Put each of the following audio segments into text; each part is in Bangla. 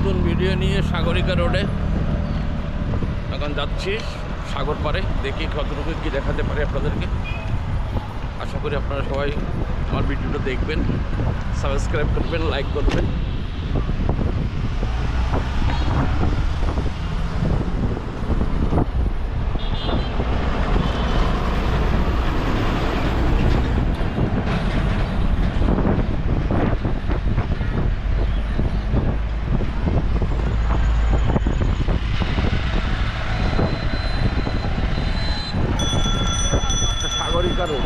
নতুন ভিডিও নিয়ে সাগরিকা রোডে এখন যাচ্ছি সাগর পাড়ে। দেখি কতটুকু কী দেখাতে পারি আপনাদেরকে। আশা করি আপনারা সবাই আমার ভিডিওটা দেখবেন, সাবস্ক্রাইব করবেন, লাইক করবেন। Sagarika road.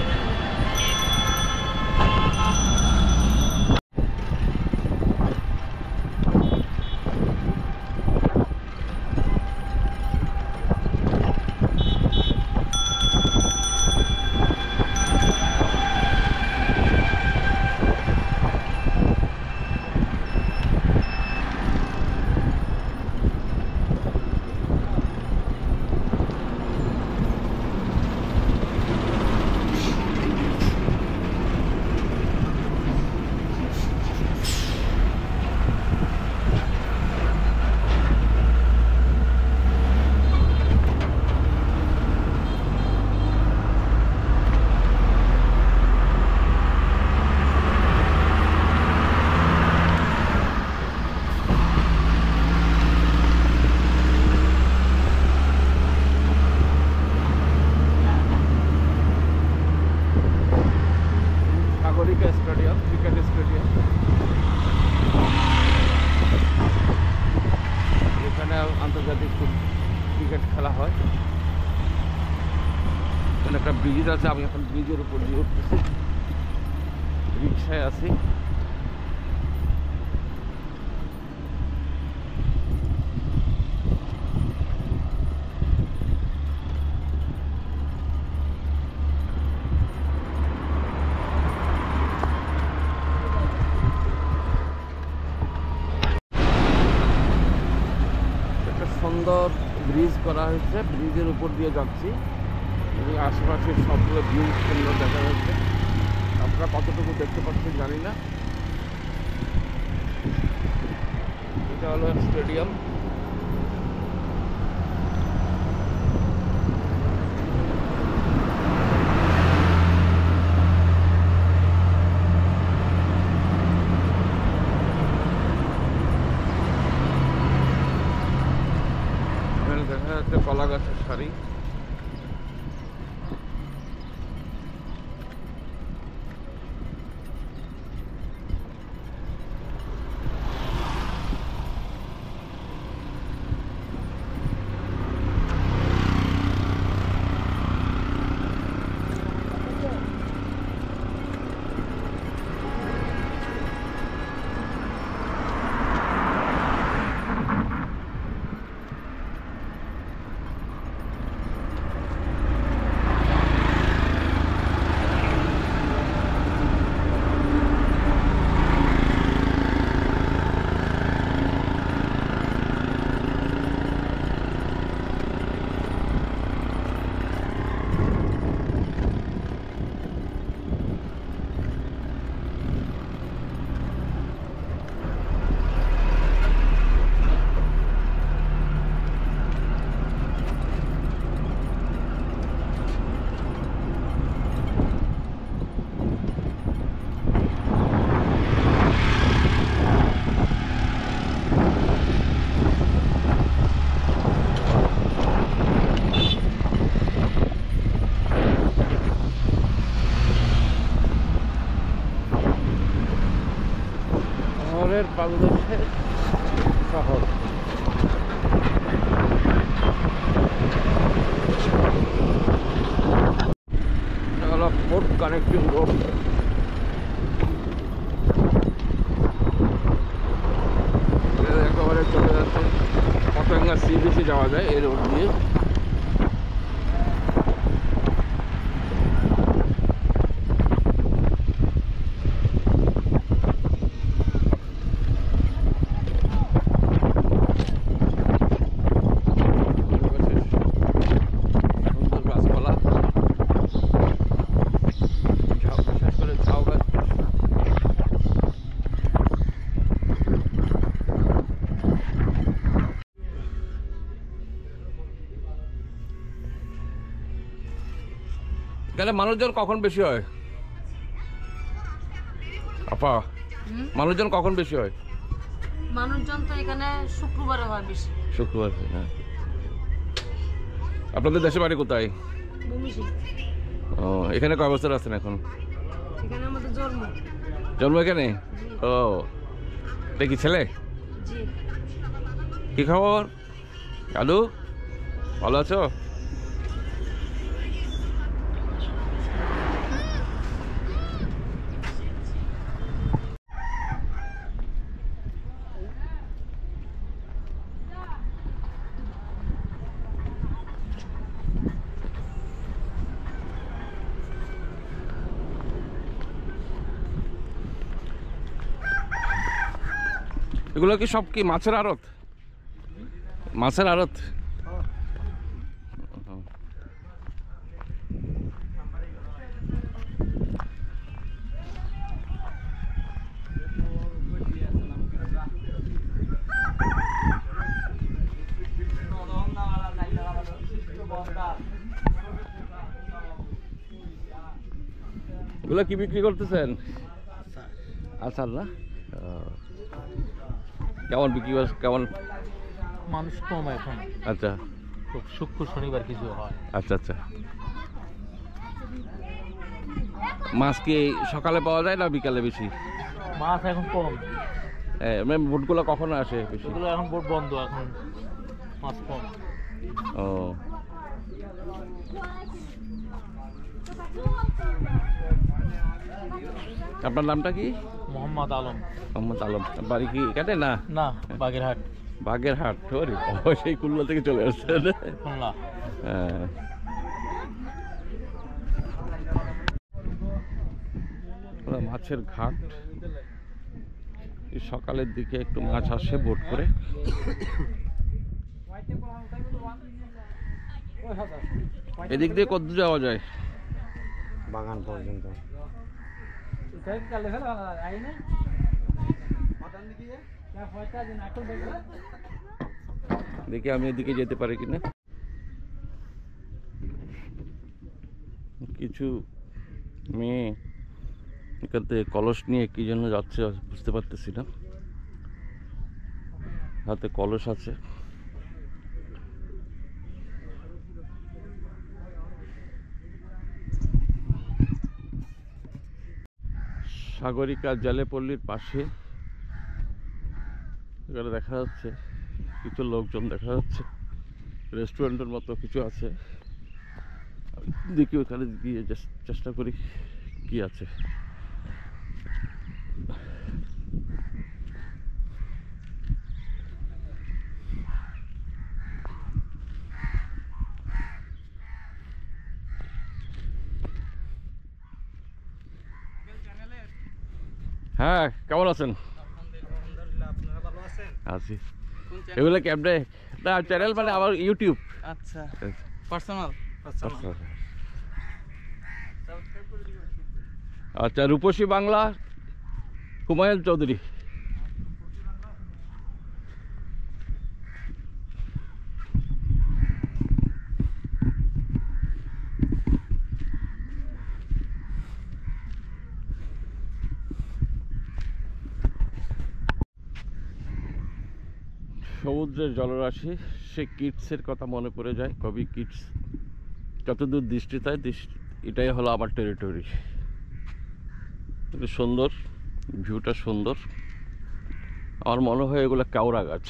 Sagarika stadium, cricket stadium. এখানে আন্তর্জাতিক ক্রিকেট খেলা হয়। এখানে একটা ব্রিজ আছে, আমি এখন ব্রিজের উপর দিয়ে উঠতেছি, রিক্সায় আছি। সুন্দর ব্রিজ করা হয়েছে, ব্রিজের উপর দিয়ে যাচ্ছি এবং আশেপাশের সবগুলো ভিউ সুন্দর দেখা যাচ্ছে। আপনারা কতটুকু দেখতে পাচ্ছেন জানি না। এটা হলো স্টেডিয়াম। দেখা যাচ্ছে কলা গাছের সারি। শহরের পাদদেশে শহর। এটা হলো পোর্ট কানেক্টিং রোড। একেবারে চলে যাচ্ছে পতেঙ্গা সি বিচে যাওয়া যায় এই রোড দিয়ে। কেন মানুষজন কখন বেশি হয় আপা? মানুষজন কখন বেশি হয়? মানুষজন তো এখানে শুক্রবারে হয় বেশি। শুক্রবার, হ্যাঁ। আপনাদের দেশের বাড়ি কোথায়? বমিশি। ও, এখানে কয় বছর আছেন এখন? এখানে আমাদের জন্ম। জন্ম এখানে? ও, এটা কি ছেলে? জি। কি খবর কালু, ভালো আছো? এগুলো কি সব কি মাছের আড়ত? মাছের আড়ত? এগুলো কি বিক্রি করতেছেন? আচার না? কেমন বিক্রি কেমন? মানুষ কম এখন। আচ্ছা, খুব শুক্র শনিবার কিছু হয়। আচ্ছা আচ্ছা। মাছ কি সকালে পাওয়া যায় না বিকালে বেশি? মাছ এখন কম। বোটগুলো কখন আসে বেশি? এগুলো এখন বোট বন্ধ, এখন মাছ কম। ও, আপনার নামটা কি? মোহাম্মদ আলম। মোহাম্মদ আলম। বাড়ি কি এখানে? না না, বাগেরহাট। বাগেরহাট। সেই খুলনা থেকে চলে আসছেন? খুলনা। হ্যাঁ। মাছের ঘাট, সকালের দিকে একটু মাছ আসে বোট করে। এদিক দিয়ে কত যাওয়া যায়? বাগান পর্যন্ত। দেখি আমি এদিকে যেতে পারি কিনা। কিছু মেয়ে এখান থেকে কলস নিয়ে কি জন্য যাচ্ছে বুঝতে পারতেছি না। হাতে কলস আছে। সাগরিকা জালেপল্লির পাশে এখানে দেখা যাচ্ছে কিছু লোকজন, দেখা যাচ্ছে রেস্টুরেন্টের মতো কিছু আছে। দেখি ওখানে গিয়ে চেষ্টা করি কি আছে। হ্যাঁ, কেমন আছেন? আছি। এগুলো ক্যাবডে না চ্যানেল, মানে আমার ইউটিউব। আচ্ছা, পার্সোনাল। আচ্ছা, রূপসী বাংলা, হুমায়ুন চৌধুরী। সমুদ্রের জলরাশি, সে কিডসের কথা মনে পড়ে যায়। কবি কিডস, যতদূর দৃষ্টি তাই এটাই হলো আমার টেরিটরি। সুন্দর ভিউটা, সুন্দর। আমার মনে হয় এগুলো কেওড়া গাছ।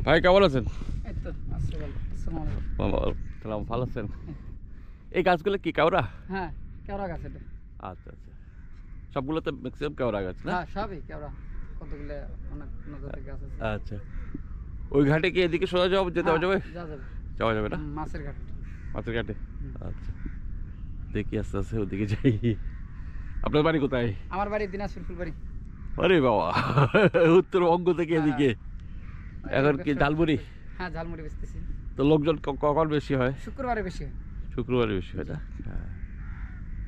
ভাই কেমন আছেন? ভালো আছেন? এই গাছগুলো কি কেওড়া? হ্যাঁ, কেওড়া গাছ এটা। আচ্ছা আচ্ছা, সবগুলো তো ম্যাক্সিমাম কেওড়া গাছ না? হ্যাঁ, সবই কেওড়া। কতগুলো অনেক প্রজাতির গাছ আছে। আচ্ছা, ওই ঘাটে কি এদিকে সোজা যেতে যাবে? যাওয়া যাবে। যাওয়া যাবে না? মাছের ঘাট। মাছের ঘাটে? আচ্ছা, দেখি আস্তে আস্তে ওদিকে যাই। আপনার বাড়ি কোথায়? আমার বাড়ি দিনাজপুর ফুলবাড়ি। আরে বাবা, উত্তরবঙ্গ থেকে এদিকে। এখন কি ঝালমুড়ি? হ্যাঁ, ঝালমুড়ি বেচতেছি। তো লোকজন কখন বেশি হয়? শুক্রবারে বেশি হয়। শুক্রবারে বেশি হয় না? হ্যাঁ,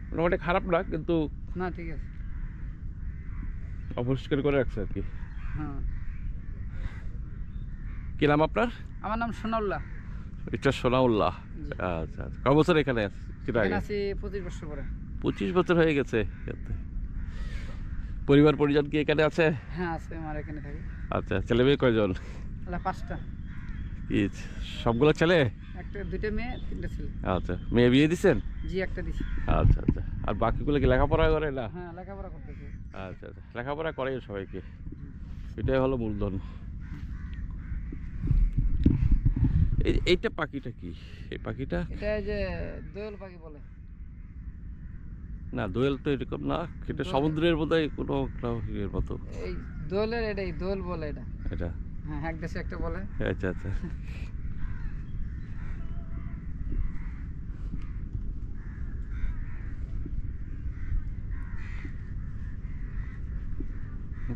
মোটামুটি খারাপ না, কিন্তু না, ঠিক আছে। অপরিষ্কার করে রাখছে আর কি। হ্যাঁ। কি নাম আপনার? আমার নাম সোনাউল্লাহ। এটা সোনাউল্লাহ। জি। আচ্ছা, ক বছর এখানে এখানে আছি 25 বছর পরে। 25 বছর হয়ে গেছে। পরিবার পরিজন কি এখানে আছে? হ্যাঁ, আছে, আমার এখানে থাকে। আচ্ছা, ছেলে মেয়ে কয়জন? আল্লাহ, 5টা। কি সবগুলো ছেলে? দুইটা মেয়ে, 3টা ছেলে। আচ্ছা, মেয়ে বিয়ে দিছেন? জি, একটা দিছি। আচ্ছা আচ্ছা, আর বাকিগুলো কি লেখাপড়া করে না? হ্যাঁ, লেখাপড়া করতেছে। আচ্ছা আচ্ছা, লেখাপড়া করে সবাইকে, এটাই হলো মূলধন। এইটা পাখিটা কি? এই পাখিটা এটা এই যে দোয়েল পাখি বলে। না, দোয়েল তো এরকম না, এটা সমুদ্রের বোধহয় কোনো একটা ইয়ের মতো। এই দোয়েলের এটাই দোয়েল বলে এটা। এটা হ্যাঁ, এক দেশে একটা বলে। আচ্ছা আচ্ছা।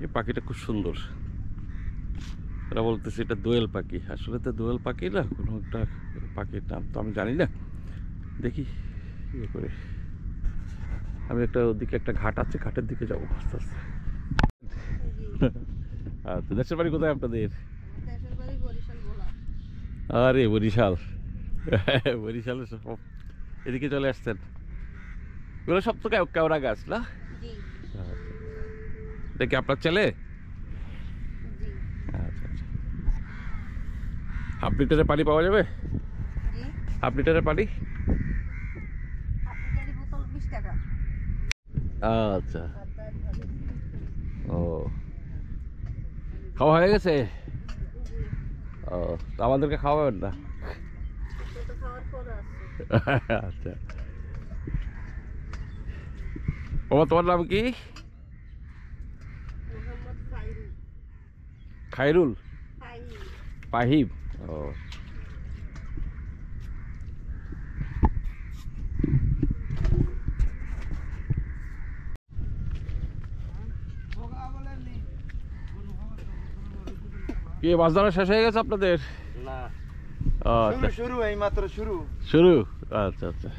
এই পাখিটা খুব সুন্দর। এরা বলতেছে এটা দোয়েল পাখি, আসলে তো দোয়েল পাখি না, কোনো একটা পাখির নাম তো আমি জানি না। দেখি ইয়ে করে, আমি একটা ওদিকে একটা ঘাট আছে, ঘাটের দিকে যাবো আস্তে আস্তে। আচ্ছা, দেশের বাড়ি কোথায় আপনাদের? আরে বরিশাল, বরিশালের সব এদিকে চলে আসছেন। এগুলো সব তো কেওড়া গাছ না? এটা কি আপনার ছেলে? আচ্ছা আচ্ছা। হাফ লিটারের পানি পাওয়া যাবে? হাফ লিটারের পানি? আচ্ছা, ও খাওয়া হয়ে গেছে? ও, তো আমাদেরকে খাওয়াবেন না? আচ্ছা, তোমার নাম কি? খায়রুল? পাহিব? ও, কি মাছ ধরা শেষ হয়ে গেছে আপনাদের? না, আচ্ছা, শুরু এই মাত্র শুরু। শুরু? আচ্ছা আচ্ছা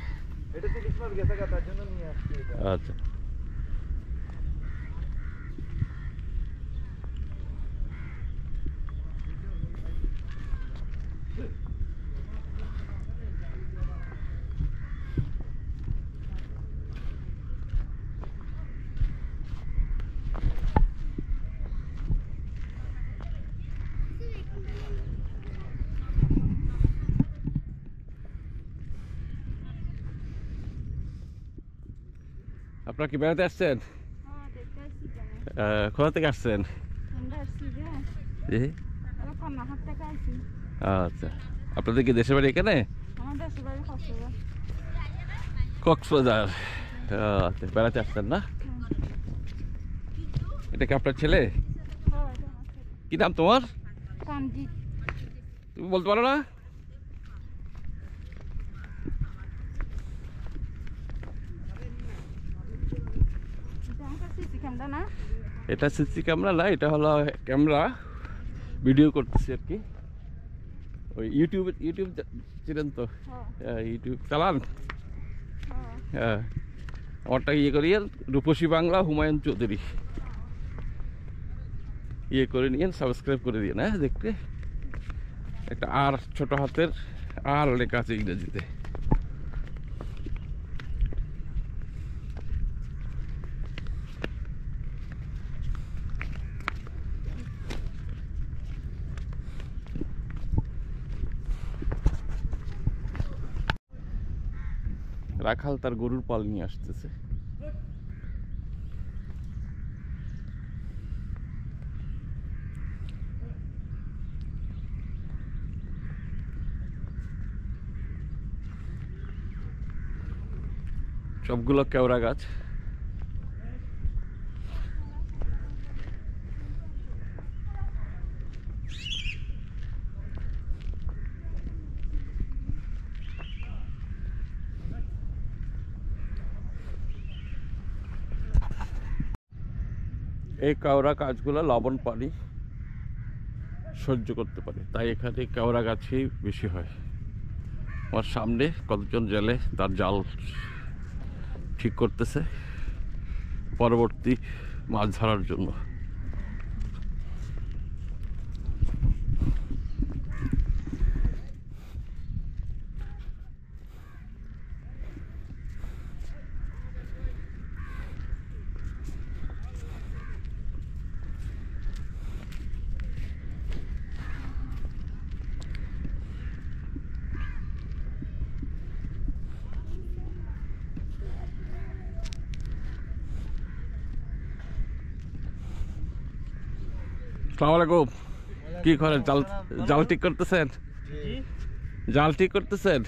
এটা তো কিসমত গেছে তার জন্য নিয়ে আসছি এটা। আচ্ছা। আপনারা কি বেড়াতে আসছেন? কোথা থেকে আসছেন? জি। আচ্ছা, আপনাদের কি দেশের বাড়ি এখানে? কক্সবাজার। আচ্ছা, বেড়াতে আসছেন না? এটা কি আপনার ছেলে? কি নাম তোমার? তুমি বলতে পারো না? এটা সিসি ক্যামেরা না, এটা হলো ক্যামেরা, ভিডিও করতেছি আর কি। ওই ইউটিউব ছিলেন তো? ইউটিউব চালান? হ্যাঁ, আমারটা ইয়ে করিয়েন, রূপসী বাংলা হুমায়ুন চৌধুরী ইয়ে করে নিয়েন, সাবস্ক্রাইব করে দিয়ে। হ্যাঁ, দেখতে একটা আর ছোট হাতের আর লেখা আছে ইংরেজিতে। রাখাল তার গরুর পাল নিয়ে আসতেছে। সবগুলো কেওড়া গাছ। এই কেওড়া গাছগুলো লবণ পানি সহ্য করতে পারে, তাই এখানে কেওড়া গাছই বেশি হয়। আমার সামনে কতজন জেলে তার জাল ঠিক করতেছে পরবর্তী মাছ ধরার জন্য। আসসালামু আলাইকুম। কি করেন? জাল জাল ঠিক করতেছেন? জাল ঠিক করতেছেন?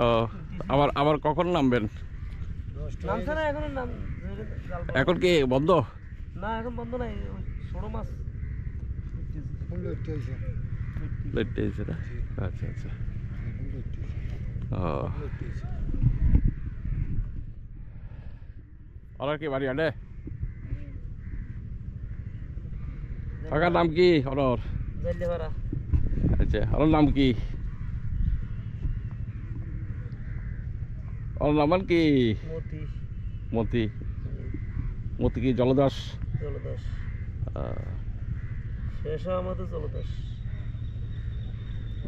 ও, আবার আবার কখন নামবেন? এখন কি বন্ধ? না, এখন বন্ধ নাই, ছোট মাছ লেট হয়েছে না? আচ্ছা আচ্ছা। ও, ওরা কি বাড়ি আনে? কাকার নাম কি? অনর? আচ্ছা, ওর নাম কি? ওর নাম কি? মতি। মতি কি জলদাস?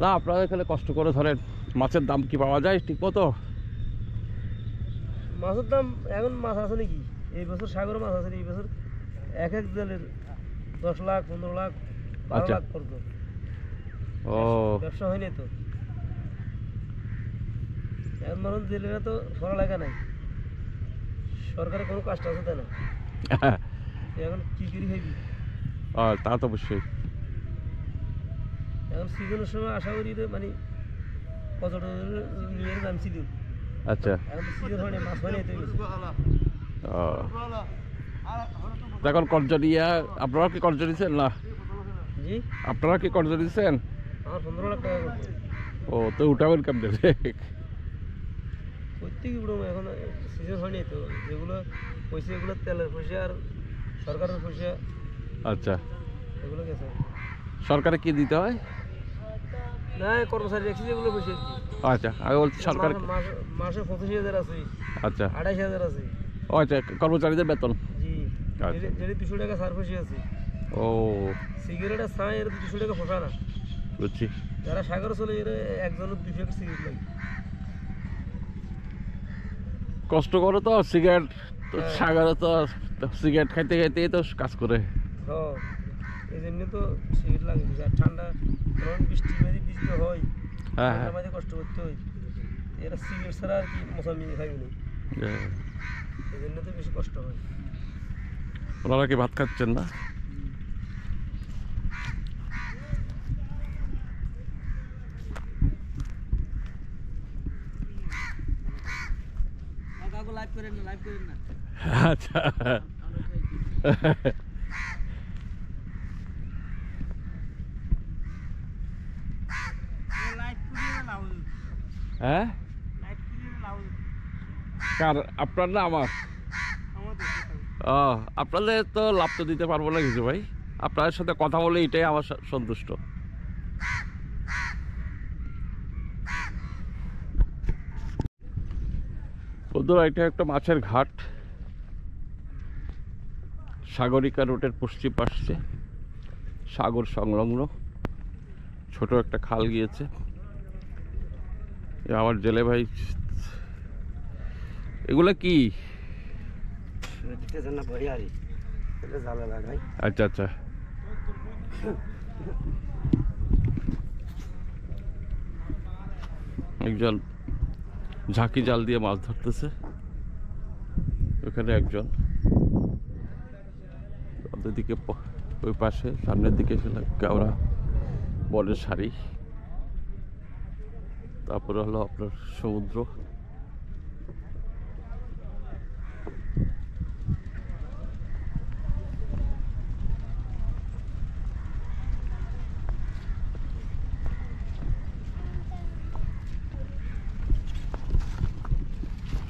না, আপনারা এখানে কষ্ট করে ধরেন, মাছের দাম কি পাওয়া যায় ঠিক মতো? মাছের দাম এখন মাছ আছে নাকি? এই বছর সাগর মাছ আছে, এই বছর এক এক জেলের 10 লাখ 15 লাখ 12 লাখ পর্যন্ত। ও, ব্যবসা হয়নি তো এখন। মানুষ জেলেরা তো পড়ালেখা নাই, সরকারের কোনো কাজটা আছে তাই না, এখন কি করি খাইবি? তা তো অবশ্যই। এখন সিজনের সময় আশা করি মানে পর্যটন নিয়ে নামছিল। আচ্ছা, এখন তো সিজন হয়নি, মাছ হয়নি তো। এখন কর্জ নিয়ে আপনারা কি কর্জ দিচ্ছেন? না, জি, আপনারা কি কর্জ দিচ্ছেন? আমার 15 লাখ টাকা করছে। ও, তো উঠাবেন কেমন? প্রত্যেক উঠবো, এখন সিজন হয়নি তো। যেগুলো পয়সা, এগুলো তেলের পয়সা আর সরকারের পয়সা। আচ্ছা, এগুলো গেছে। সরকারে কি দিতে হয়? না, কর্মচারী রাখছি যেগুলো পয়সা আর কি। আচ্ছা, আমি বলছি সরকার। মাসে 25,000 আছে, আচ্ছা, 28,000 আছে। ও আচ্ছা, কর্মচারীদের বেতন। জি, আচ্ছা। যেটা 200 টাকা সার পয়সা আছে। ও, সিগারেট আর ছাই এর 200 টাকা ফোটা না। বুঝছি। যারা সাগরে চলে এর একজনের 200 টাকা সিগারেট লাগে। কষ্ট করো তো, সিগারেট তো হ্যাঁ। সাগরে তো সিগারেট খাইতে খাইতেই তো কাজ করে। হ্যাঁ, এই জন্য তো সিগারেট লাগে। আর ঠান্ডা যখন বৃষ্টি হয়, হ্যাঁ, ঠান্ডার হ্যাঁ। মধ্যে কষ্ট করতে হয়। এরা সিগারেট ছাড়া আর কি মশামি খাইবে না, এই জন্য তো বেশি কষ্ট হয়। ওনারা কি ভাত খাচ্ছেন না? লাইভ করেন না, লাইভ করেন না। আচ্ছা, হ্যাঁ, কার? আপনার না আমার? ও, আপনাদের তো লাভ তো দিতে পারবো না কিছু ভাই। আপনাদের সাথে কথা বলে এটাই আমার সন্তুষ্ট। বন্ধুরা, এটা একটা মাছের ঘাট, সাগরিকা রোডের পশ্চিম পাশে, সাগর সংলগ্ন ছোট একটা খাল গিয়েছে। আমার জেলে ভাই, এগুলা কি? আচ্ছা আচ্ছা, একজন ঝাঁকি জাল দিয়ে মাছ ধরতেছে, ওখানে একজন, ওদের দিকে ওই পাশে সামনের দিকে কেওড়া বনের সারি, তারপরে হলো আপনার সমুদ্র।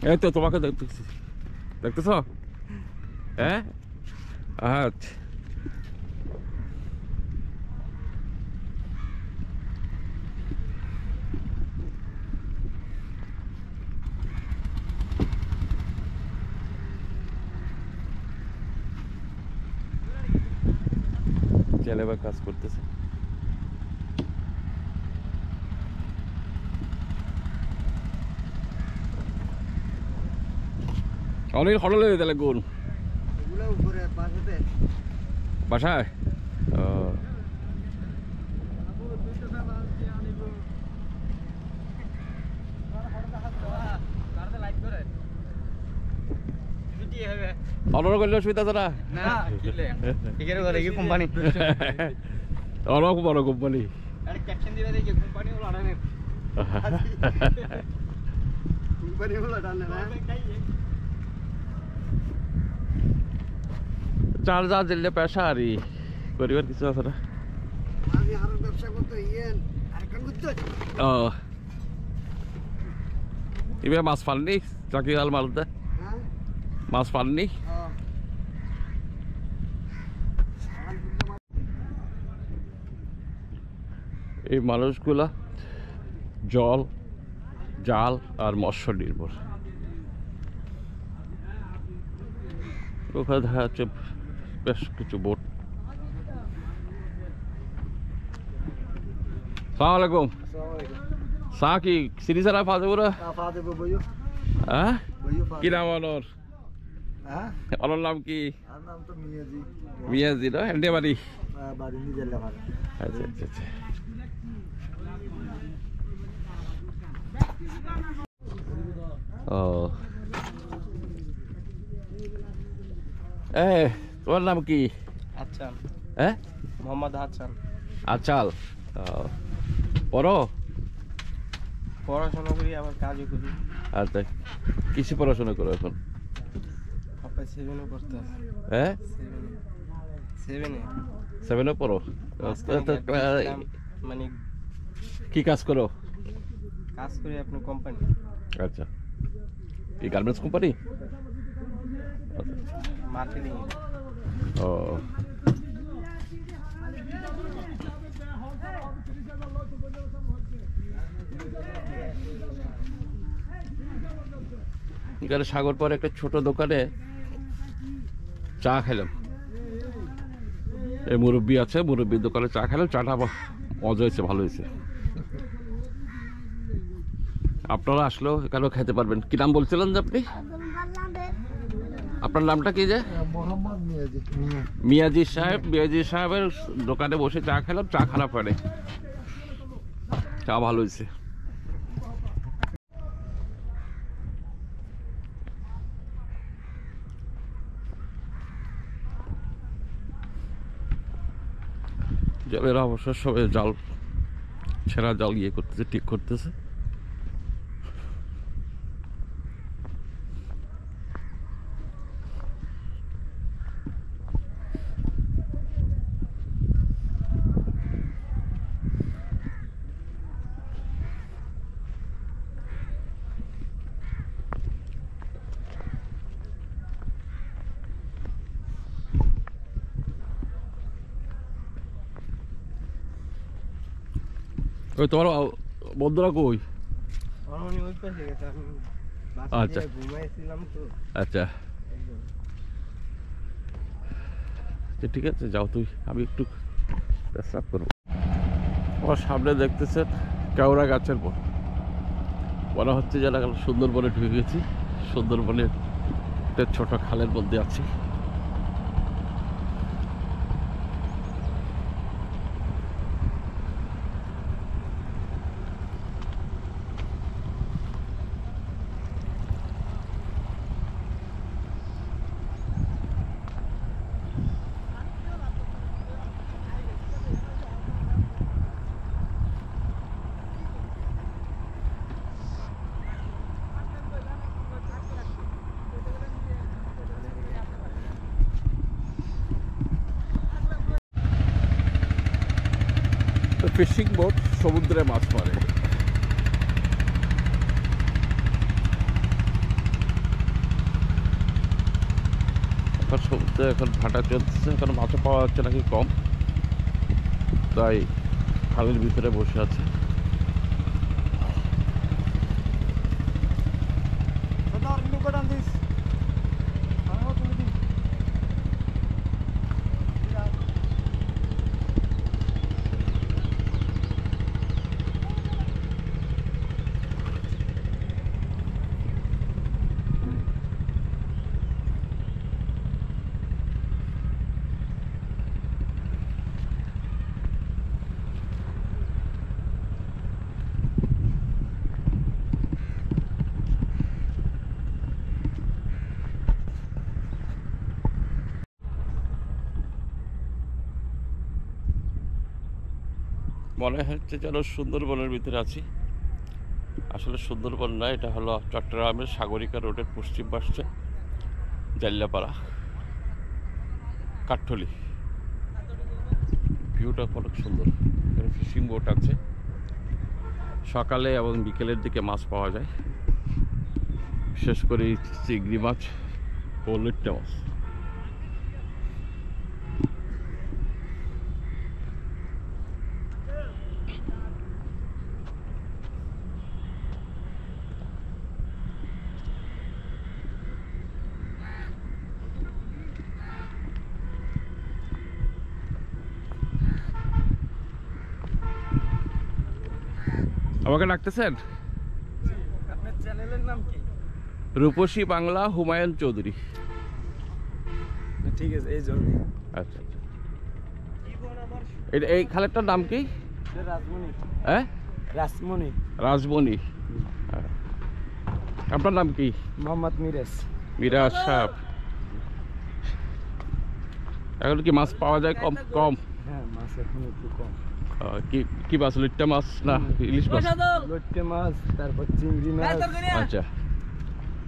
এই তো তোমাকে দেখতেছি, দেখতেছ? হ্যাঁ, আচ্ছা ছেলেবা কাজ করতেছে অনেক হটলে তাহলে গুণ এগুলো উপরে পাশেতে বাসায় ও অনর করলে অসুবিধা আছে না না টিকের করে কি কোম্পানি অনেক বড় কোম্পানি আরে ক্যাপশন দিবে দেখি কোম্পানি হলো আড়ানে কোম্পানি হলো আড়ানে না চার যা দিলে পেশা আরই করিবার কিছু আছে না আমি আর ব্যবসা করতে ইয়েন আর কোন করতে ও এবার মাছ পাননি চাকরি হাল মারতে হ্যাঁ মাছ পাননি এই মানুষগুলা জল জাল আর মৎস্য নির্ভর ওখানে দেখা যাচ্ছে বেশ কিছু বোট সালাম আলাইকুম আসসালামু আলাইকুম সা কি সিরিজারা ফাজে পুরা ফাদে বইও হ্যাঁ বইও কি নাম অনর হ্যাঁ অনর নাম কি আর নাম তো মিয়াজি মিয়াজি না হেন্ডে বাড়ি বাড়ি নিজের লেখা আচ্ছা আচ্ছা আচ্ছা ও তোমার নাম কি আচ্ছা হ্যাঁ মোহাম্মদ হাসান আচাল পড়ো পড়াশোনা করি আবার কাজও করি আচ্ছা কিসে পড়াশোনা করো এখন আপনার সেভেনও করতে আছে হ্যাঁ সেভেনে সেভেনে পড়ো মানে কি কাজ করো কাজ করি আপনার কোম্পানি আচ্ছা কি গার্মেন্টস কোম্পানি মার্কেটিং ও এখানে সাগর পরে একটা ছোট দোকানে চা খেলাম এই মুরব্বি আছে মুরব্বির দোকানে চা খেলাম চাটা মজা হয়েছে ভালো হয়েছে আপনারা আসলেও এখানেও খেতে পারবেন কি নাম বলছিলেন যে আপনি আপনার নামটা কি যে মোহাম্মদ মিয়াজি মিয়াজি সাহেবের দোকানে বসে চা খেলাম চা খারাপ হয় নাই চা ভালো হয়েছে জলের অবশ্য সবাই জাল ছেঁড়া জাল ইয়ে করতেছে ঠিক করতেছে ওই তোমার বন্ধুরা কই আমার ওই পাশে গেছে আমি আচ্ছা ঘুমাইছিলাম তো আচ্ছা ঠিক আছে যাও তুই আমি একটু পেশাব করবো আমার সামনে দেখতেছেন কেওড়া গাছের পর মনে হচ্ছে যেন সুন্দরবনে ঢুকে গেছি সুন্দরবনের একটা ছোট খালের মধ্যে আছি ফিশিং বোট সমুদ্রে মাছ মারে এখন এখন সমুদ্রে এখন ভাটা চলছে, এখন মাছও পাওয়া যাচ্ছে নাকি কম, তাই খালের ভিতরে বসে আছে। মনে হচ্ছে যেন সুন্দরবনের ভিতরে আছি, আসলে সুন্দরবন না, এটা হলো চট্টগ্রামের সাগরিকা রোডের পশ্চিম পাশে জাল্লাপাড়া কাঠঠলি। ভিউটা অনেক সুন্দর, এখানে ফিশিং বোট আছে, সকালে এবং বিকেলের দিকে মাছ পাওয়া যায়, বিশেষ করে চিংড়ি মাছ ও লইট্টা মাছ। আমাকে ডাকতেছেন? আপনার চ্যানেলের নাম কি? রূপসী বাংলা হুমায়ুন চৌধুরী। ঠিক আছে, এই জন্য। আচ্ছা আচ্ছা, এই খালেরটার নাম কি? রাজমণি। হ্যাঁ, রাজমণি। রাজমণি। আপনার নাম কি? মোহাম্মদ মিরাজ। মিরাজ সাহেব। এখন কি মাছ পাওয়া যায় কম কম? হ্যাঁ, মাছ এখন একটু কম। কি মাছ, লইট্টা মাছ না ইলিশ মাছ? লইট্টা মাছ, তারপর চিংড়ি মাছ, আচ্ছা,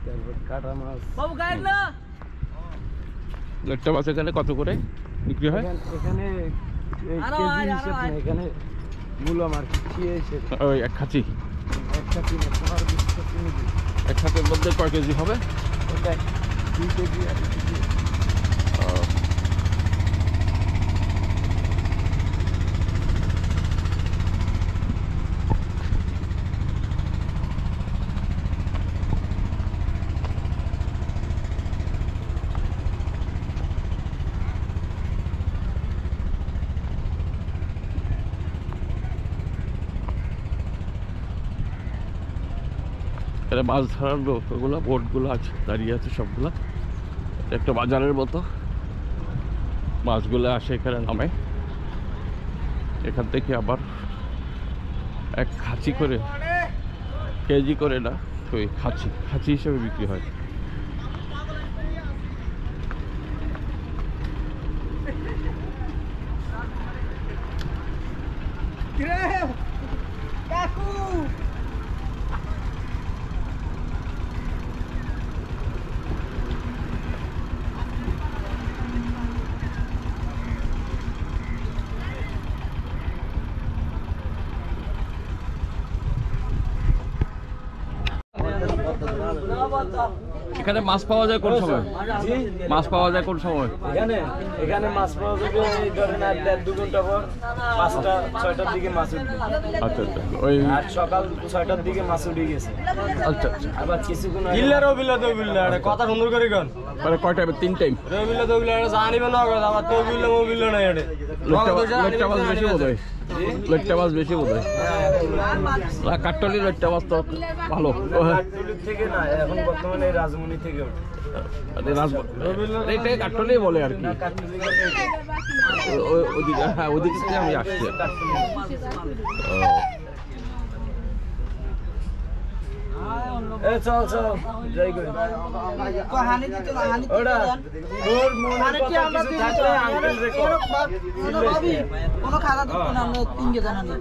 তারপর কাটা মাছ। লইট্টা মাছ এখানে কত করে বিক্রি হয়? এখানে কেজি হিসেব না, এখানে মূল আমার ওই এক খাঁচি, একটা কিনে তোমার 20 কিনে দিই। এক খাঁচের মধ্যে কয় কেজি হবে? ওটা 2 কেজি আর 1 কেজি। এখানে মাছ ধরার ওগুলো বোটগুলো আছে, দাঁড়িয়ে আছে সবগুলো, একটা বাজারের মতো। মাছগুলো আসে এখানে নামে, এখান থেকে আবার এক খাঁচি করে, কেজি করে না, ওই খাঁচি খাঁচি হিসেবে বিক্রি হয়। এখানে মাছ পাওয়া যায় কোন সময়? মাছ পাওয়া যায় কোন সময়? এখানে মাছ পাওয়া যাবে এই ধরেন আর 1.5-2 ঘন্টা পর 5টা-6টার দিকে মাছ উঠবে। আচ্ছা আচ্ছা, ওই আর সকাল 6টার দিকে মাছ উঠে গেছে। আচ্ছা আচ্ছা, আবার কিছুক্ষণ গিল্লা রবিল্লা দবিল্লা এটা কথা সুন্দর করে গান মানে কয় টাইমে? 3 টাইম। রবিল্লা দবিল্লা এটা জানিবে না কথা, আবার তবিল্লা মোবিল্লা না এটা। লইট্টা মাছ বেশি বোধ হয়, লইট্টা মাছ বেশি বোধ হয়। কাঠটলি লইট্টা মাছ তো ভালো। কাঠটুলির থেকে না, এখন বর্তমানে রাজমণি থেকে ওঠে। এইটাই কাঠটলি বলে আর কি। ওদিকে, হ্যাঁ ওদিকে থেকে আমি আসছি। চল চল যাই করি। ওটা তোর মনে কথা কিছু থাকলে আঙ্কেল রেকর্ড কোনো খাওয়া দাওয়া না, আমরা 3 কে জানা নেই।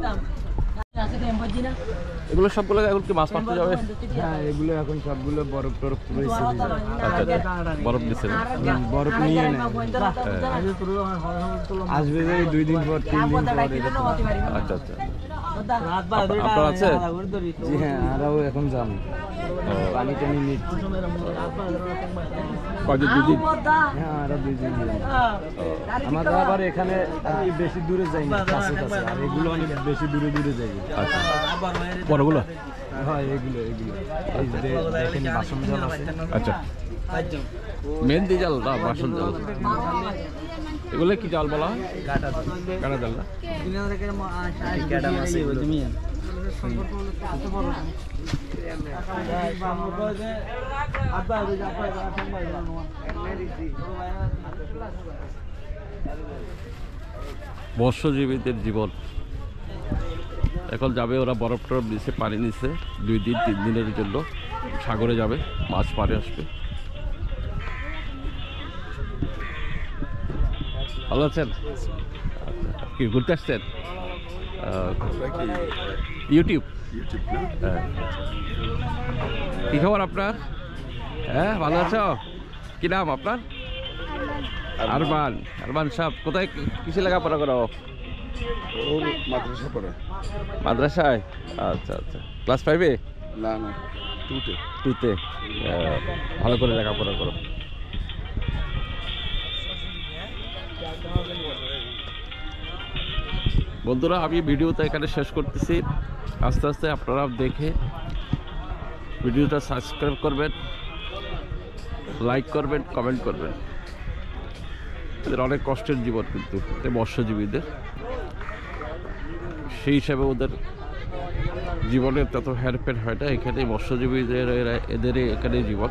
এগুলো সবগুলো এখন কি মাছ মারতে যাবে? হ্যাঁ, এগুলো এখন সবগুলো বরফ টরফ রয়েছে। আচ্ছা আচ্ছা, বরফ দিচ্ছে না? বরফ নিয়ে নেয়, আসবে যে 2 দিন পর 3 দিন পর। আচ্ছা আচ্ছা, আপনার আছে? জি হ্যাঁ, আমরাও এখন যাম পানি টানি নিচ্ছি। কয়দিন 2 দিন? হ্যাঁ, আরো 2 দিন আমাদের আবার এখানে বেশি দূরে যাই না, কাছে কাছে, আর এগুলো অনেক বেশি দূরে দূরে যাই। আচ্ছা বড়গুলো? হয় এগুলো এই যে দেখেন বাসন জাল আছে। আচ্ছা মেহেন্দি জাল না বাসন জাল? এগুলো কি জাল বলা হয়? কাটা জাল না? কাটা মাছ এগুলো মৎস্যজীবীদের জীবন। এখন যাবে ওরা বরফ টরফ নিচে, পানি নিচে 2 দিন 3 দিনের জন্য সাগরে যাবে, মাছ পাড়ে আসবে। ভালো আছেন? কি ঘুরতে আসছেন? ইউটিউব? হ্যাঁ। কি খবর আপনার? হ্যাঁ ভালো আছো? কি নাম আপনার? আরমান। আরমান সাহেব কোথায় কিসে লেখাপড়া করো? মাদ্রাসা পড়ে। মাদ্রাসায়? আচ্ছা আচ্ছা। ক্লাস 5-এ? না না, 2-তে। 2-তে? ভালো করে লেখাপড়া করো। বন্ধুরা, আমি ভিডিওটা এখানে শেষ করতেছি। আস্তে আস্তে আপনারা দেখে ভিডিওটা সাবস্ক্রাইব করবেন, লাইক করবেন, কমেন্ট করবেন। এদের অনেক কষ্টের জীবন কিন্তু মৎস্যজীবীদের, সেই হিসাবে ওদের জীবনের তত হেরফের হয় না। এখানে মৎস্যজীবীদের এদের এখানে জীবন।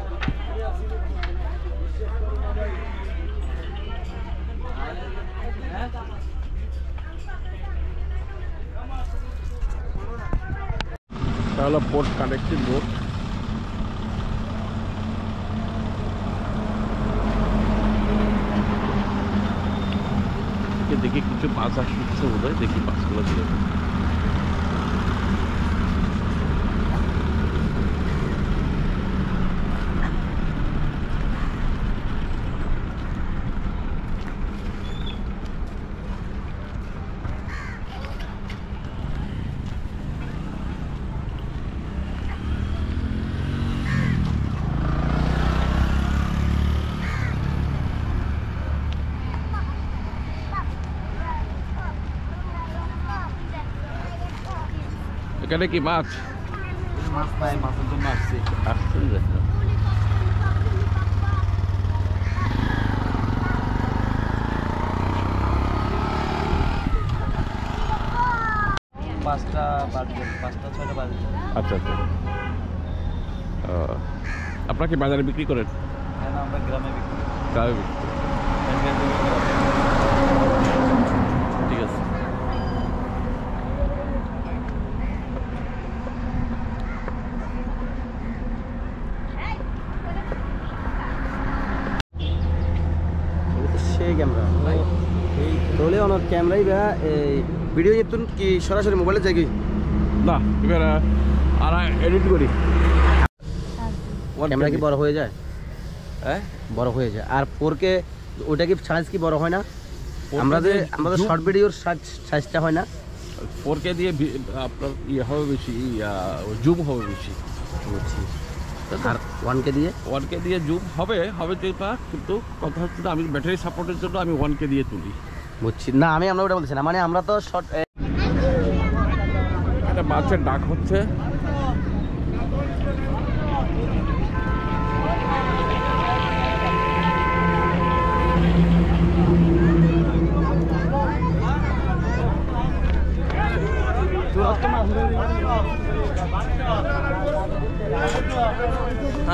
তাহলে পোর্ট কানেক্টিং বোট। দেখি কিছু মাছ আসছে বোধ হয়, দেখি মাছগুলো দিয়ে। এখানে কি মাছ? মাছ নাই, মাছের জন্য আসছি। আসছেন যে? পাঁচটা 6টা বাজে। আচ্ছা আচ্ছা। আপনারা কি বাজারে বিক্রি করেন? আমরা গ্রামে বিক্রি করি। গ্রামে বিক্রি করেন? ঠিক আছে। সেই ক্যামেরা তাহলে অনেক ক্যামেরাই ভিডিও যেতুন কি সরাসরি মোবাইলে যাই কি না, এবার আর এডিট করি। ক্যামেরা কি বড় হয়ে যায়? হ্যাঁ বড় হয়ে যায়। আর 4K ওটা কি সাইজ কি বড় হয় না? আমাদের শর্ট ভিডিওর সাইজটা হয় না? 4K দিয়ে আপনার ইয়ে হবে বেশি, জুম হবে বেশি। বুঝছি। আর 1K দিয়ে? 1K দিয়ে জুম হবে যেটা, কিন্তু কথা হচ্ছে না, আমি ব্যাটারি সাপোর্টের জন্য আমি 1K দিয়ে তুলি। বুঝছি না, আমরা ওটা বলছি না, মানে আমরা তো শর্ট। একটা মাছের ডাক হচ্ছে।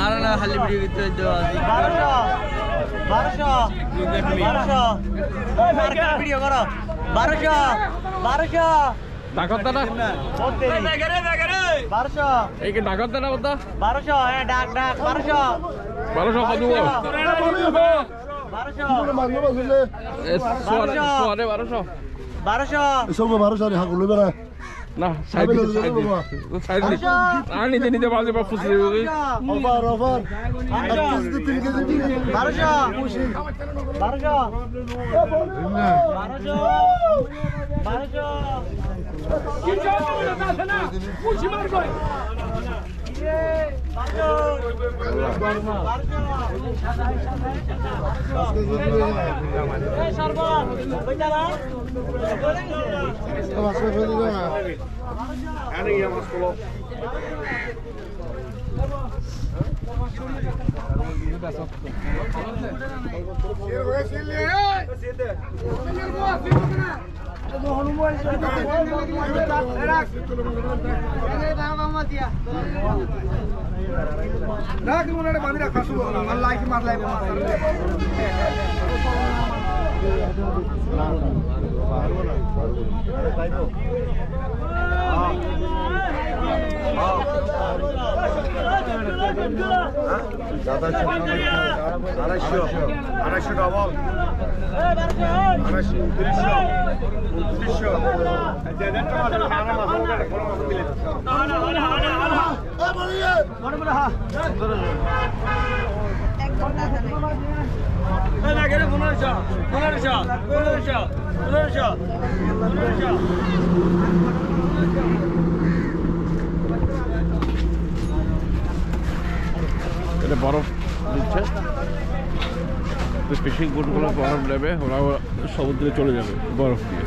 আর না খালি ভিডিও করতে ভিডিও করো 1200 ডাকত দাদা, এই কি ডাকত দাদা বলতা 1200 ডাক 1200 1200 কত দিব? 1200 না সাইড আর নিতে নিতে বাজে বা খুশি হয়ে গেছে। 1200 আড়াইশো ডবল 1500 এটা বরফ দিচ্ছে তো ফিশিং বোটগুলো বরফ নেবে ওরা সমুদ্রে চলে যাবে বরফ দিয়ে